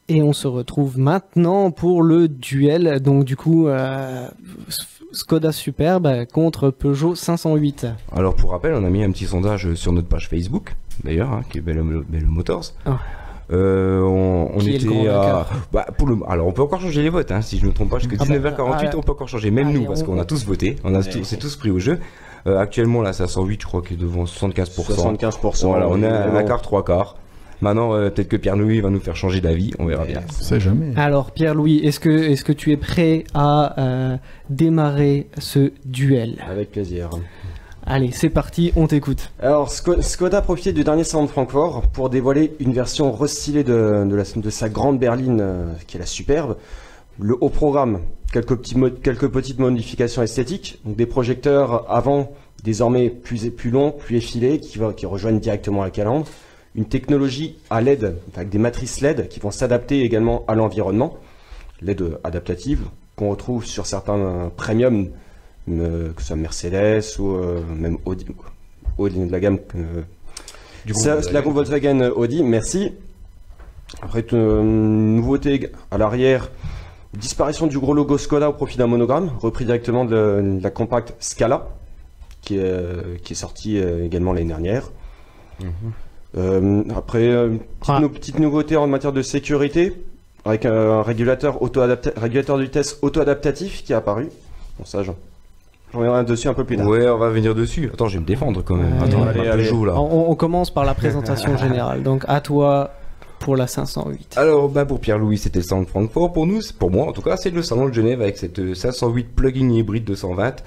Et on se retrouve maintenant pour le duel. Donc du coup, Skoda Superbe contre Peugeot 508. Alors pour rappel, on a mis un petit sondage sur notre page Facebook, d'ailleurs, hein, qui est Belle Motors. Ah. On Qui est le grand était à... vainqueur Alors on peut encore changer les votes, hein, si je ne me trompe pas, jusqu'à 19h48 on peut encore changer, même allez, nous, parce qu'on a tous voté, on s'est tous pris au jeu. Actuellement là, 508, je crois qu'il est devant 75%. 75%. Voilà, on a un quart, trois quarts. Maintenant, peut-être que Pierre-Louis va nous faire changer d'avis, on verra bien. On sait jamais. Alors Pierre-Louis, est-ce que tu es prêt à démarrer ce duel? Avec plaisir. Allez, c'est parti, on t'écoute. Alors, Skoda a profité du dernier salon de Francfort pour dévoiler une version restylée de sa grande berline, qui est la Superbe. Le haut programme, quelques petites modifications esthétiques, donc des projecteurs avant, désormais plus longs, plus effilés, qui rejoignent directement la calandre. Une technologie à LED, avec des matrices LED qui vont s'adapter également à l'environnement. LED adaptative, qu'on retrouve sur certains premium, que ce soit Mercedes ou même Audi de la gamme la groupe Volkswagen Audi, merci. Après, une nouveauté à l'arrière, disparition du gros logo Skoda au profit d'un monogramme, repris directement de la compacte Scala, qui est sortie également l'année dernière. Après, petite nouveauté en matière de sécurité, avec un régulateur de vitesse auto-adaptatif qui est apparu. Bon, ça, j'en reviendrai dessus un peu plus tard. Ouais, on va venir dessus. Attends, je vais me défendre quand même. Attends, allez. là. On commence par la présentation générale. Donc à toi pour la 508. Alors, pour Pierre-Louis, c'était le salon de Francfort. Pour nous, pour moi en tout cas, c'est le salon de Genève avec cette 508 plug-in hybride 220.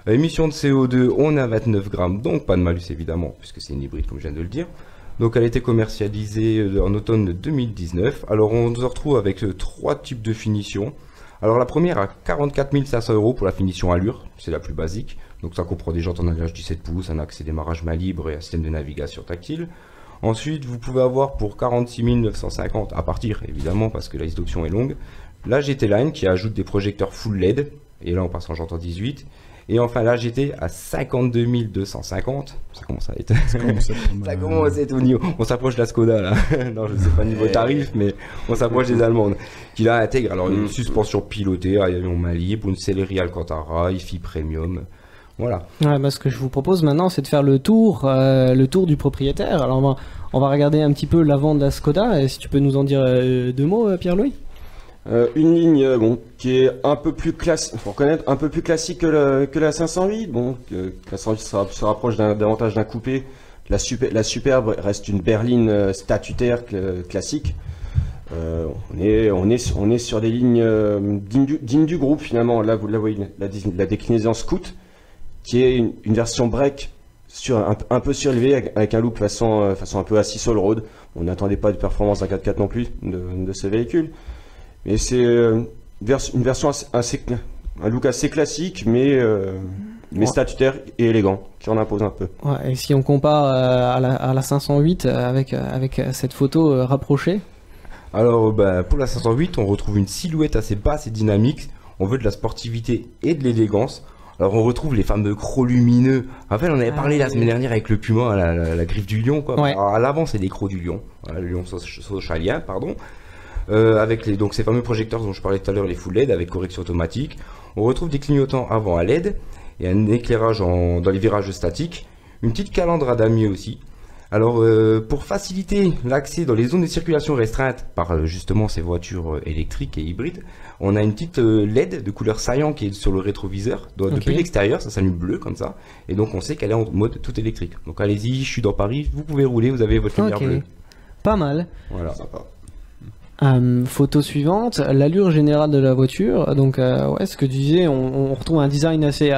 Émission de CO2, on a 29 grammes, donc pas de malus évidemment, puisque c'est une hybride comme je viens de le dire. Donc elle a été commercialisée en automne 2019. Alors on se retrouve avec trois types de finitions. Alors la première à 44 500 € pour la finition allure, c'est la plus basique. Donc ça comprend des jantes en alliage 17 pouces, un axe et démarrage main libre et un système de navigation tactile. Ensuite vous pouvez avoir pour 46 950 à partir évidemment parce que la liste d'options est longue. La GT Line qui ajoute des projecteurs full LED et là on passe en jante en 18. Et enfin la GT à 52 250, ça commence à être... ça commence à être au niveau... On s'approche de la Skoda là, non je ne sais pas niveau tarif, mais on s'approche des Allemandes. Qui là intègre alors une suspension pilotée, avion main libre, une sellerie Alcantara, IFI Premium, voilà. Ouais, ce que je vous propose maintenant c'est de faire le tour du propriétaire. Alors on va regarder un petit peu l'avant de la Skoda, et si tu peux nous en dire deux mots Pierre-Louis. Une ligne qui est un peu plus classique, faut reconnaître, un peu plus classique que la 508. Bon, la 508 se rapproche davantage d'un coupé. La Superbe reste une berline statutaire classique. On est sur des lignes dignes du groupe finalement. Là, vous la voyez, la déclinaison Scoot, qui est une version break un peu surélevée avec un look façon un peu assis sur le road. On n'attendait pas de performance d'un 4x4 non plus de ce véhicule. Mais c'est une version un look assez classique, mais statutaire et élégant, qui en impose un peu. Ouais, et si on compare à la 508 avec cette photo rapprochée. Alors pour la 508, on retrouve une silhouette assez basse et dynamique. On veut de la sportivité et de l'élégance. Alors on retrouve les fameux crocs lumineux. En fait, on avait parlé la semaine dernière avec le Puma, la griffe du lion, quoi. Ouais. Alors, à l'avant, c'est des crocs du lion, voilà, le lion socialien, pardon. Avec donc ces fameux projecteurs dont je parlais tout à l'heure, les full LED avec correction automatique. On retrouve des clignotants avant à LED et un éclairage dans les virages statiques. Une petite calandre à damier aussi. Alors pour faciliter l'accès dans les zones de circulation restreintes par justement ces voitures électriques et hybrides, on a une petite LED de couleur saillant qui est sur le rétroviseur. Depuis l'extérieur, ça s'allume bleu comme ça. Et donc on sait qu'elle est en mode tout électrique. Donc allez-y, je suis dans Paris, vous pouvez rouler, vous avez votre lumière bleue. Pas mal. Voilà. Sympa. Photo suivante, l'allure générale de la voiture. Donc ce que tu disais, on retrouve un design assez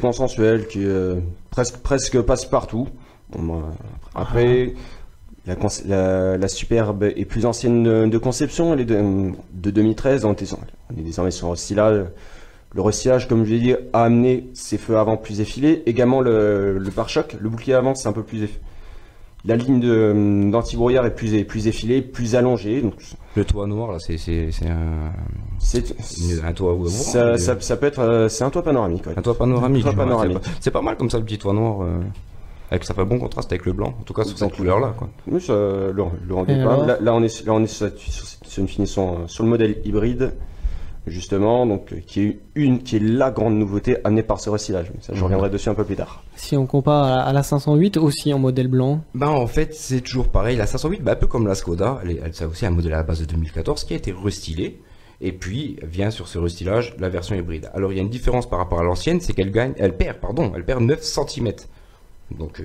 consensuel, qui presque passe partout. Bon, après, la Superbe est plus ancienne de conception, elle est de 2013. On est désormais sur un recyclage. Le recyclage, comme je l'ai dit, a amené ses feux avant plus effilés. Également le pare-choc, le bouclier avant, c'est un peu plus effilé. La ligne d'anti-brouillard est plus effilée, plus allongée. Donc... Le toit noir, là, c'est un toit ou ça peut être, c'est un toit panoramique. Ouais. Un toit panoramique. C'est pas mal comme ça, le petit toit noir. Ça fait un bon contraste avec le blanc, en tout cas sur cette couleur-là, quoi. Oui, ça le rend bien. Là, on est sur une finition sur le modèle hybride, justement, donc qui est la grande nouveauté amenée par ce recyclage. Ça, je reviendrai dessus un peu plus tard. Si on compare à la 508, aussi en modèle blanc. Ben en fait, c'est toujours pareil. La 508, un peu comme la Skoda, elle a aussi un modèle à la base de 2014 qui a été restylé. Et puis vient sur ce restylage la version hybride. Alors il y a une différence par rapport à l'ancienne, c'est qu'elle perd 9 cm. Donc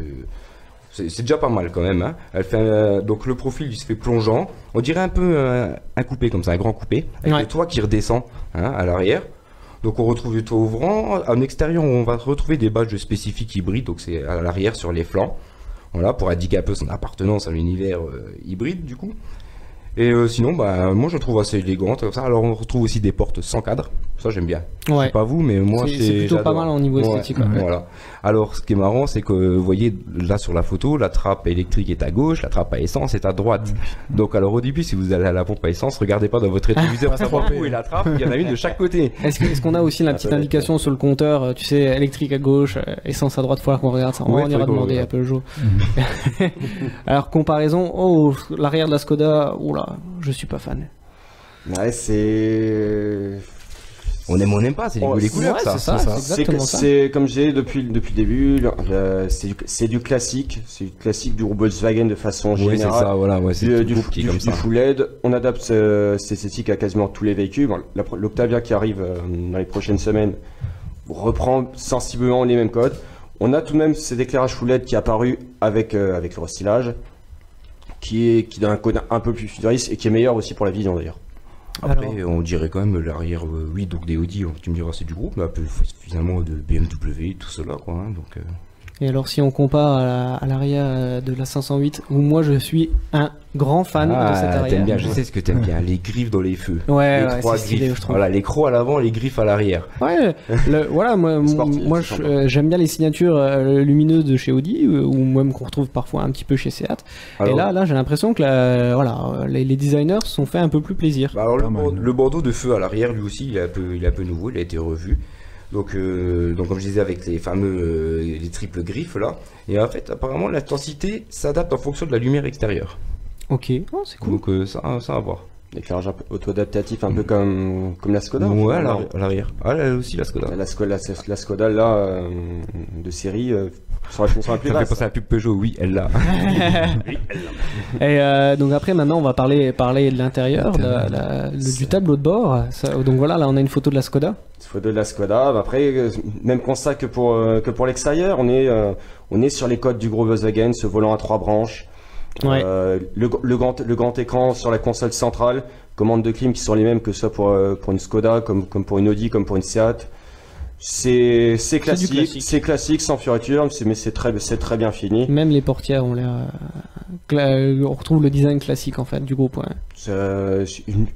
c'est déjà pas mal quand même. Hein. Elle fait donc le profil il se fait plongeant. On dirait un peu un coupé comme ça, un grand coupé, avec le toit qui redescend à l'arrière. Donc on retrouve le toit ouvrant. En extérieur, on va retrouver des badges spécifiques hybrides, donc c'est à l'arrière sur les flancs. Voilà, pour indiquer un peu son appartenance à l'univers hybride du coup. Et sinon, bah, moi je trouve assez élégante comme ça. Alors on retrouve aussi des portes sans cadre. Ça j'aime bien. Je sais pas vous, mais moi c'est plutôt pas mal au niveau esthétique. Voilà. Alors ce qui est marrant, c'est que vous voyez là sur la photo, la trappe électrique est à gauche, la trappe à essence est à droite. Donc alors au début, si vous allez à la pompe à essence, regardez pas dans votre rétroviseur pour savoir où est la trappe. Il y en a une de chaque côté. Est-ce qu'on a aussi la petite indication sur le compteur, tu sais, électrique à gauche, essence à droite, faut qu'on regarde ça. On ira demander à Peugeot. Alors comparaison, l'arrière de la Skoda, oula, je suis pas fan. Ouais, c'est... On aime ou on n'aime pas, c'est les couleurs, ouais, ça. C'est comme j'ai depuis le début, c'est du classique, du Volkswagen de façon générale. Oui, c'est ça, voilà, ouais, c'est du full LED. On adapte cette esthétique à quasiment tous les véhicules. Bon, l'Octavia qui arrive dans les prochaines semaines reprend sensiblement les mêmes codes. On a tout de même cet éclairage full LED qui est apparu avec le restylage, qui donne un code un peu plus futuriste et qui est meilleur aussi pour la vision d'ailleurs. Après, on dirait quand même l'arrière, oui, donc des Audi, tu me diras c'est du groupe, mais finalement de BMW, tout cela, quoi. Hein, donc, Et alors, si on compare à l'arrière de la 508, où moi je suis un grand fan de cette arrière. T'aimes bien, je sais ce que t'aimes bien, les griffes dans les feux. Ouais, les trois stylé, griffes. Voilà, les crocs à l'avant, les griffes à l'arrière. Ouais, voilà, moi j'aime bien les signatures lumineuses de chez Audi, ou même qu'on retrouve parfois un petit peu chez Seat. Alors, et là j'ai l'impression que les designers se sont fait un peu plus plaisir. Bah alors le bandeau de feu à l'arrière, lui aussi, il est un peu nouveau, il a été revu. Donc comme je disais avec les fameux les triples griffes là, et en fait apparemment l'intensité s'adapte en fonction de la lumière extérieure. Ok, c'est cool. Donc ça à voir. L'éclairage auto-adaptatif un peu comme la Skoda. Ouais, à l'arrière. Ah là aussi la Skoda. La Skoda là de série sur la finition la plus basse. Ça fait penser à la pub Peugeot, oui, elle l'a. Oui, elle l'a. Et donc après maintenant on va parler de l'intérieur, du tableau de bord. Donc voilà, là on a une photo de la Skoda. Photo de la Skoda. Après, même constat que pour l'extérieur, on est sur les codes du gros Volkswagen, ce volant à 3 branches. Ouais. Le grand écran sur la console centrale, commandes de clim qui sont les mêmes que ce soit pour une Skoda, comme pour une Audi, comme pour une Seat. C'est classique, sans fioriture, mais c'est très bien fini. Même les portières ont l'air. On retrouve le design classique en fait du groupe. Ouais.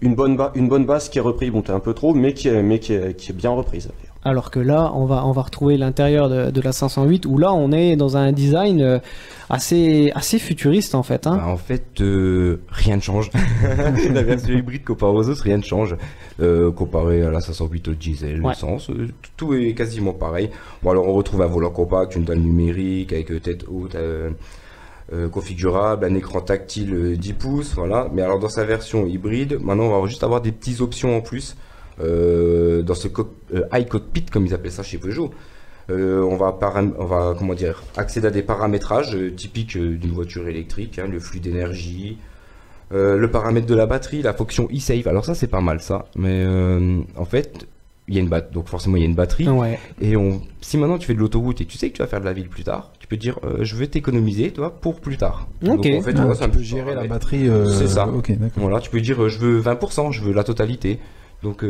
Une bonne base qui est reprise, bon t'es un peu trop, mais qui est bien reprise. Alors que là, on va retrouver l'intérieur de la 508 où là on est dans un design assez futuriste en fait. Hein. Bah, en fait, rien ne change. La version hybride comparée aux autres, rien ne change. Comparé à la 508 au diesel, l'essence, tout est quasiment pareil. Bon alors on retrouve un volant compact, une dalle numérique avec tête haute. Configurable, un écran tactile 10 pouces, voilà. Mais alors dans sa version hybride, maintenant on va juste avoir des petites options en plus. Dans ce iCockpit comme ils appellent ça chez Peugeot, on va comment dire, accéder à des paramétrages typiques d'une voiture électrique, hein, le flux d'énergie, le paramètre de la batterie, la fonction e-save. Alors ça c'est pas mal ça, mais en fait il y a donc forcément il y a une batterie. Ouais. Et si maintenant tu fais de l'autoroute et tu sais que tu vas faire de la ville plus tard, tu peux dire je vais t'économiser toi pour plus tard. Ok. Donc, en fait, voilà, tu peux gérer la batterie. C'est ça. Ok, d'accord. Voilà, tu peux dire je veux 20%, je veux la totalité. Donc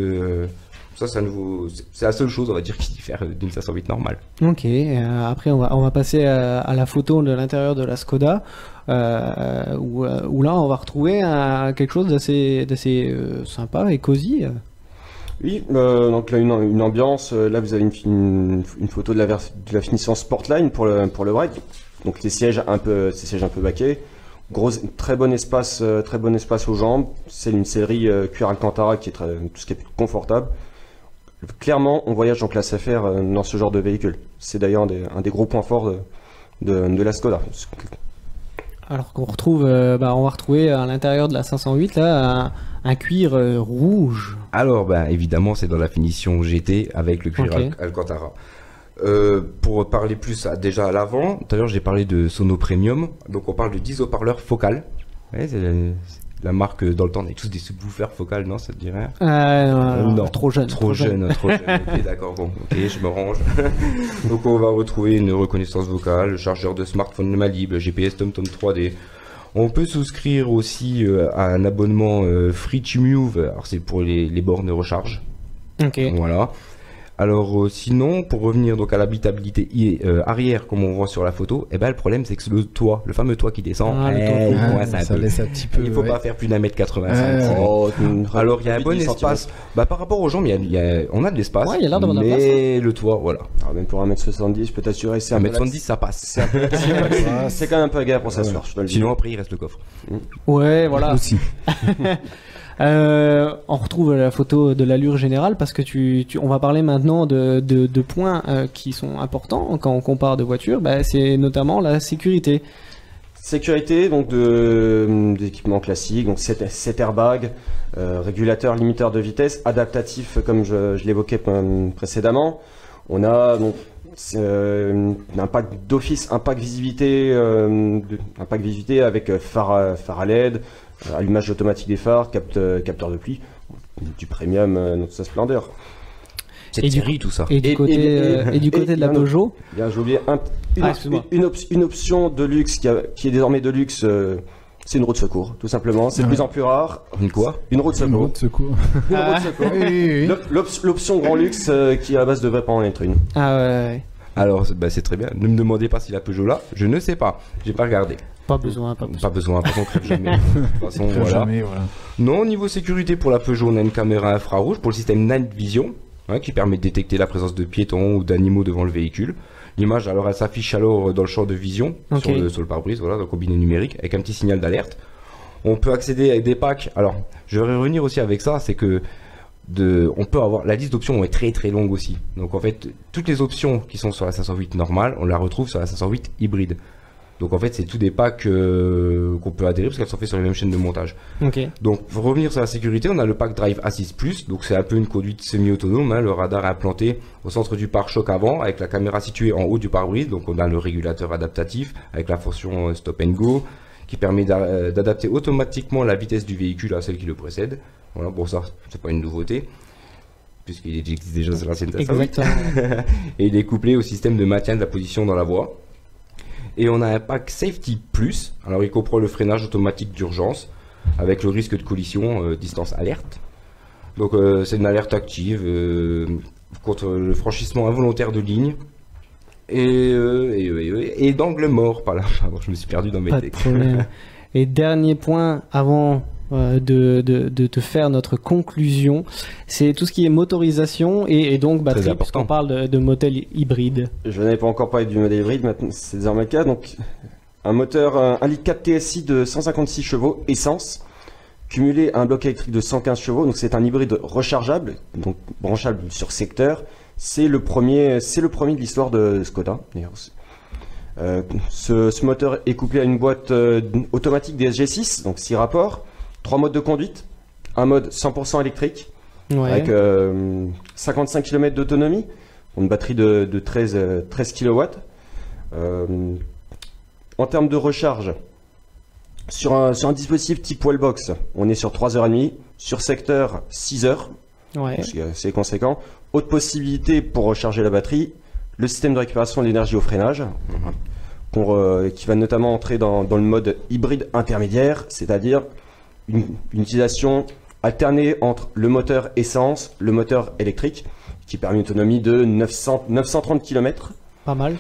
ça c'est la seule chose on va dire qui diffère d'une 508 normale. Ok, après on va passer à la photo de l'intérieur de la Skoda où là on va retrouver quelque chose d'assez sympa et cosy. Oui, donc là une ambiance, là vous avez une photo de la finition Sportline pour le break, donc les sièges un peu baquets. Très bon espace aux jambes. C'est une sellerie cuir Alcantara qui est tout ce qui est confortable. Clairement, on voyage en classe affaires dans ce genre de véhicule. C'est d'ailleurs un des gros points forts de la Skoda. Alors qu'on retrouve, on va retrouver à l'intérieur de la 508 là un cuir rouge. Alors évidemment c'est dans la finition GT avec le cuir Alcantara. Pour parler plus déjà à l'avant, tout à l'heure j'ai parlé de Sono Premium, donc on parle de 10 haut-parleurs focales. Ouais, c'est la marque dans le temps, on avait tous des subwoofers focales, non, ça te dirait non, trop jeune. Trop jeune. Ok, d'accord, bon, ok, je me range. Donc on va retrouver une reconnaissance vocale, le chargeur de smartphone Malib, le GPS TomTom 3D. On peut souscrire aussi à un abonnement Free to Move, alors c'est pour les bornes de recharge. Ok. Voilà. Alors sinon, pour revenir donc à l'habitabilité arrière, comme on voit sur la photo, le problème c'est que le toit, le fameux toit qui descend, ça laisse un petit peu. Il faut pas faire plus d'1m85. Alors il y a un bon espace. Par rapport aux jambes, on a de l'espace. Ouais, il y a l'air d'avoir de la place. Mais le toit, voilà. Alors, même pour 1m70, je peux t'assurer, c'est 1m70, ça passe. C'est quand même un peu agréable pour s'asseoir. Sinon après il reste le coffre. Ouais, voilà. Aussi. On retrouve la photo de l'allure générale parce que on va parler maintenant de points qui sont importants quand on compare de voitures. C'est notamment la sécurité. Sécurité, donc d'équipements classiques, donc 7 airbags, régulateur, limiteur de vitesse, adaptatif comme je l'évoquais précédemment. On a donc un pack d'office, un pack visibilité avec phare à LED, allumage automatique des phares, capteur de pluie, du premium dans toute sa splendeur. C'est série tout ça. Et du côté de la Peugeot, bien, j'ai oublié une option de luxe qui est désormais de luxe. C'est une roue de secours, tout simplement. C'est de plus en plus rare. Une quoi? Une roue de secours. Une roue de secours. Une roue de secours. Oui. L'option grand luxe qui à la base devrait pas en être une. Ah ouais. Alors c'est très bien. Ne me demandez pas si la Peugeot là, je ne sais pas. J'ai pas regardé. Pas besoin. Pas besoin. De toute façon, crève jamais. De toute façon, voilà. Non, niveau sécurité pour la Peugeot, on a une caméra infrarouge pour le système Night Vision, qui permet de détecter la présence de piétons ou d'animaux devant le véhicule. L'image, alors, elle s'affiche alors dans le champ de vision sur le pare-brise, voilà, donc combiné numérique, avec un petit signal d'alerte. On peut accéder avec des packs. Alors, je vais revenir aussi avec ça, c'est que on peut avoir la liste d'options est très très longue aussi. Donc en fait, toutes les options qui sont sur la 508 normale, on la retrouve sur la 508 hybride. Donc en fait, c'est tous des packs qu'on peut adhérer parce qu'elles sont faites sur les mêmes chaînes de montage. Okay. Donc pour revenir sur la sécurité, on a le pack Drive Assist Plus. Donc c'est un peu une conduite semi-autonome. Le radar est implanté au centre du pare-choc avant avec la caméra située en haut du pare-brise. Donc on a le régulateur adaptatif avec la fonction Stop and Go qui permet d'adapter automatiquement la vitesse du véhicule à celle qui le précède. Voilà, bon ça, c'est pas une nouveauté puisqu'il existe déjà sur l'ancienne 508. Et il est couplé au système de maintien de la position dans la voie. Et on a un pack Safety Plus. Alors il comprend le freinage automatique d'urgence avec le risque de collision distance alerte. Donc c'est une alerte active contre le franchissement involontaire de ligne et d'angle mort par là. Pardon, je me suis perdu dans mes textes. Et dernier point avant de te faire notre conclusion, c'est tout ce qui est motorisation et donc batterie, puisqu'on parle de modèle hybride. Je n'avais pas encore parlé du modèle hybride, maintenant c'est désormais le cas. Donc un moteur 1,4 litre TSI de 156 chevaux essence, cumulé à un bloc électrique de 115 chevaux. Donc c'est un hybride rechargeable, donc branchable sur secteur. C'est le premier de l'histoire de Skoda. Ce moteur est couplé à une boîte automatique DSG6, donc 6 rapports. 3 modes de conduite, un mode 100% électrique, avec 55 km d'autonomie, une batterie de 13 kW. En termes de recharge, sur un dispositif type Wallbox, on est sur 3h30, sur secteur 6h, c'est conséquent. Autre possibilité pour recharger la batterie, le système de récupération de l'énergie au freinage, qui va notamment entrer dans le mode hybride intermédiaire, c'est-à-dire une utilisation alternée entre le moteur essence, le moteur électrique, qui permet une autonomie de 930 km. Pas mal.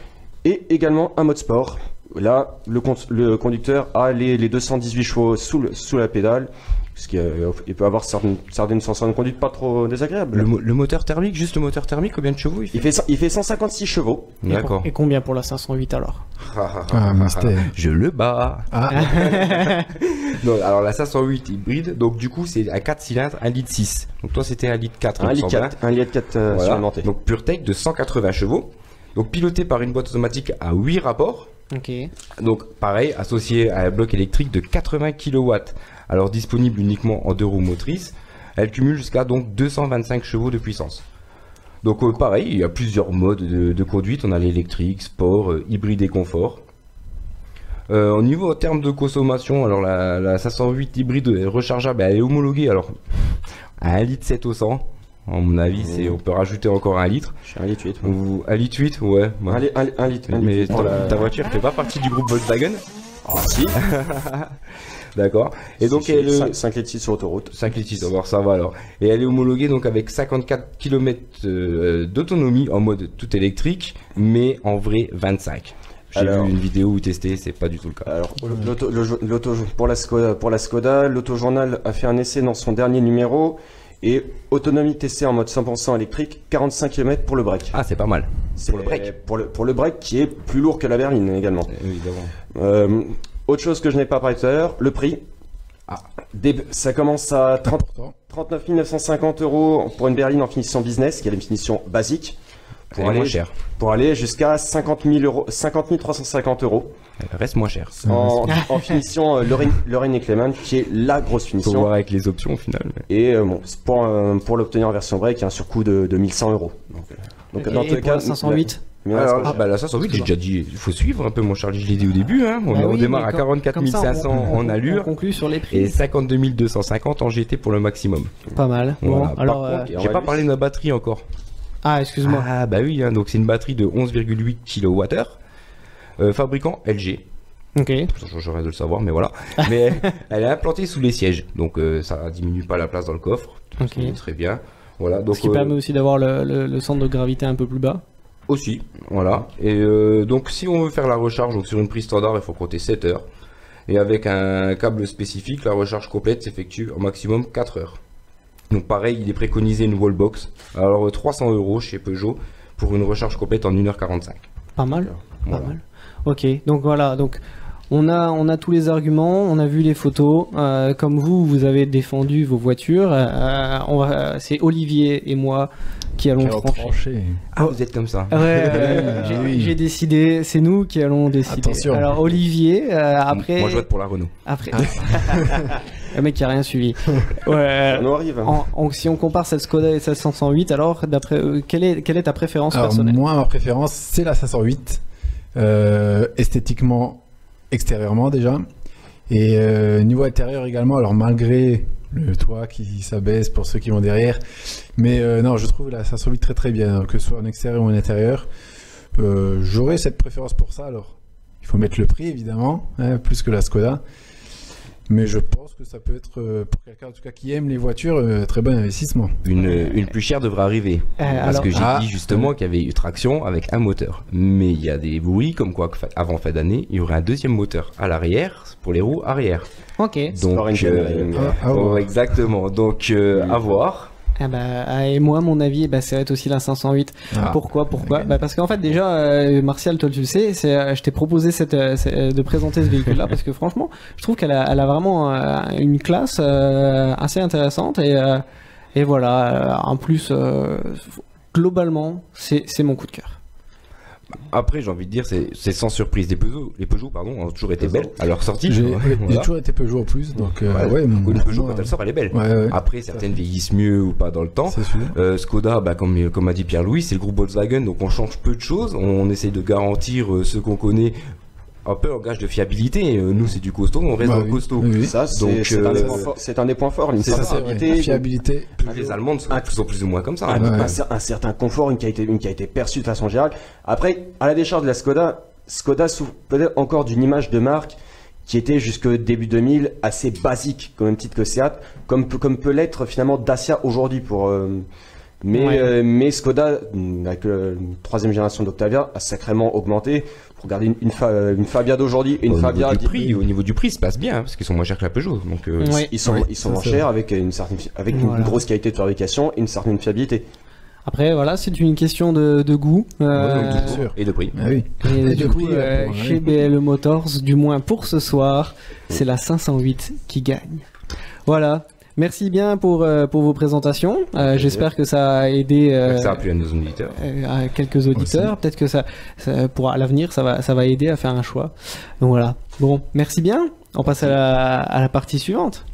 Et également un mode sport. Là, le conducteur a les 218 chevaux sous la pédale, parce qu'il peut avoir certaines sensations de conduite pas trop désagréables. Le moteur thermique, juste le moteur thermique, combien de chevaux il fait 156 chevaux. D'accord. Et combien pour la 508 alors? Je le bats. Non, alors la 508 hybride, donc du coup c'est à 4 cylindres, 1,6 litre. Donc toi c'était 1,4 litre. 1,4 litre supplémentaire. Donc PureTech de 180 chevaux. Donc piloté par une boîte automatique à 8 rapports. Ok. Donc pareil, associé à un bloc électrique de 80 kW. Alors disponible uniquement en 2 roues motrices, elle cumule jusqu'à donc 225 chevaux de puissance. Donc pareil, il y a plusieurs modes de conduite. On a l'électrique, sport, hybride et confort. Au niveau en termes de consommation, alors la 508 hybride rechargeable, elle est homologuée alors à 1,7 litre au 100. À mon avis, on peut rajouter encore 1 litre. Je suis 1,8 litre. 1,8 litre, ouais. Allez, 1 litre. Mais ta voiture fait pas partie du groupe Volkswagen? Ah si. D'accord. Et donc, 5 litres 6 sur autoroute. 5 litres 6, alors ça va alors. Et elle est homologuée donc avec 54 km d'autonomie en mode tout électrique, mais en vrai 25. J'ai vu une vidéo où tester, c'est pas du tout le cas. Alors, pour la Skoda, l'Autojournal a fait un essai dans son dernier numéro et autonomie testée en mode 100% électrique, 45 km pour le break. Ah, c'est pas mal. Pour le break. Pour le break qui est plus lourd que la berline également. Évidemment. Autre chose que je n'ai pas parlé tout à l'heure, le prix. Ça commence à 39 950 € pour une berline en finition business, qui est une finition basique. Pour aller jusqu'à 50 350 €. Elle reste moins cher. En finition Lorraine et Clément, qui est la grosse finition. Faut voir avec les options au final. Mais... Et pour l'obtenir en version break, il y a un surcoût de 1100 €. Donc, dans tous les cas, 508 Alors, la 508, j'ai déjà dit, il faut suivre un peu mon Charlie, je l'ai dit au début, hein. On démarre à 44 500 en allure. On conclut sur les prix. Et 52 250 en GT pour le maximum. Pas mal. Voilà. Bon, alors, j'ai pas parlé de la batterie encore. Ah, excuse-moi. Ah, bah oui, hein, donc c'est une batterie de 11,8 kWh. Fabricant LG. Ok. Ça change rien de le savoir, mais voilà. Mais elle est implantée sous les sièges, donc ça diminue pas la place dans le coffre. Ok. Très bien. Voilà, donc, ce qui permet aussi d'avoir le centre de gravité un peu plus bas. Aussi, voilà. Et donc si on veut faire la recharge donc sur une prise standard, il faut compter 7 heures. Et avec un câble spécifique, la recharge complète s'effectue au maximum 4 heures. Donc pareil, il est préconisé une wallbox. Alors 300 € chez Peugeot pour une recharge complète en 1h45. Pas mal. Voilà. Pas mal. Ok, donc voilà, donc on a tous les arguments, on a vu les photos. Comme vous avez défendu vos voitures. C'est Olivier et moi qui allons trancher. Ah, vous êtes comme ça. J'ai décidé, c'est nous qui allons décider. Attention. Alors Olivier, après... Moi je vote pour la Renault. Après... Le mec qui a rien suivi. Ouais. On arrive. Si on compare cette Skoda et cette 508, alors d'après quelle est ta préférence personnelle? Moi, ma préférence, c'est la 508. Esthétiquement, extérieurement déjà. Et niveau intérieur également, alors malgré le toit qui s'abaisse pour ceux qui vont derrière. Mais non, je trouve la 508 très très bien, que ce soit en extérieur ou en intérieur. J'aurais cette préférence pour ça. Alors, il faut mettre le prix évidemment, hein, plus que la Skoda. Mais je pense que ça peut être, pour quelqu'un en tout cas qui aime les voitures, très bon investissement. Une plus chère devrait arriver. Parce que j'ai dit justement qu'il y avait une traction avec un moteur. Mais il y a des bruits comme quoi, avant fin d'année, il y aurait un deuxième moteur à l'arrière pour les roues arrière. Ok. Donc, exactement. Donc, à voir. Et moi, mon avis, ça va être aussi la 508. Pourquoi parce qu'en fait, déjà, Martial, toi tu le sais, je t'ai proposé de présenter ce véhicule-là parce que franchement, je trouve qu'elle a vraiment une classe assez intéressante et voilà. En plus, globalement, c'est mon coup de cœur. Après, j'ai envie de dire, c'est sans surprise. Les Peugeot ont toujours été belles à leur sortie. J'ai toujours été Peugeot en plus. Donc, une Peugeot, quand elle sort, elle est belle. Après, certaines vieillissent mieux ou pas dans le temps. Skoda, comme a dit Pierre-Louis, c'est le groupe Volkswagen, donc on change peu de choses. On essaye de garantir ce qu'on connaît. Un peu en gage de fiabilité. Nous, c'est du costaud, on reste dans le costaud. Oui. Ça, c'est un des points forts. La fiabilité. Les Allemandes sont plus ou moins comme ça. Un certain confort, une qualité perçue de façon générale. Après, à la décharge de la Skoda souffre peut-être encore d'une image de marque qui était jusque début 2000 assez basique, comme même titre que Seat, comme peut l'être finalement Dacia aujourd'hui mais Skoda, avec la troisième génération d'Octavia, a sacrément augmenté. Regardez une Fabia d'aujourd'hui et une Fabia au niveau du prix, ça passe bien parce qu'ils sont moins chers que la Peugeot. Donc ils sont moins chers avec une grosse qualité de fabrication et une certaine fiabilité. Après voilà, c'est une question de goût et de prix. Et du coup, chez BLE Motors, du moins pour ce soir, c'est la 508 qui gagne. Voilà. Merci bien pour vos présentations. J'espère que ça a aidé ça a plu à nos auditeurs. À quelques auditeurs. Peut-être que ça pour à l'avenir, ça va aider à faire un choix. Donc voilà. Bon, merci bien. On passe à la partie suivante.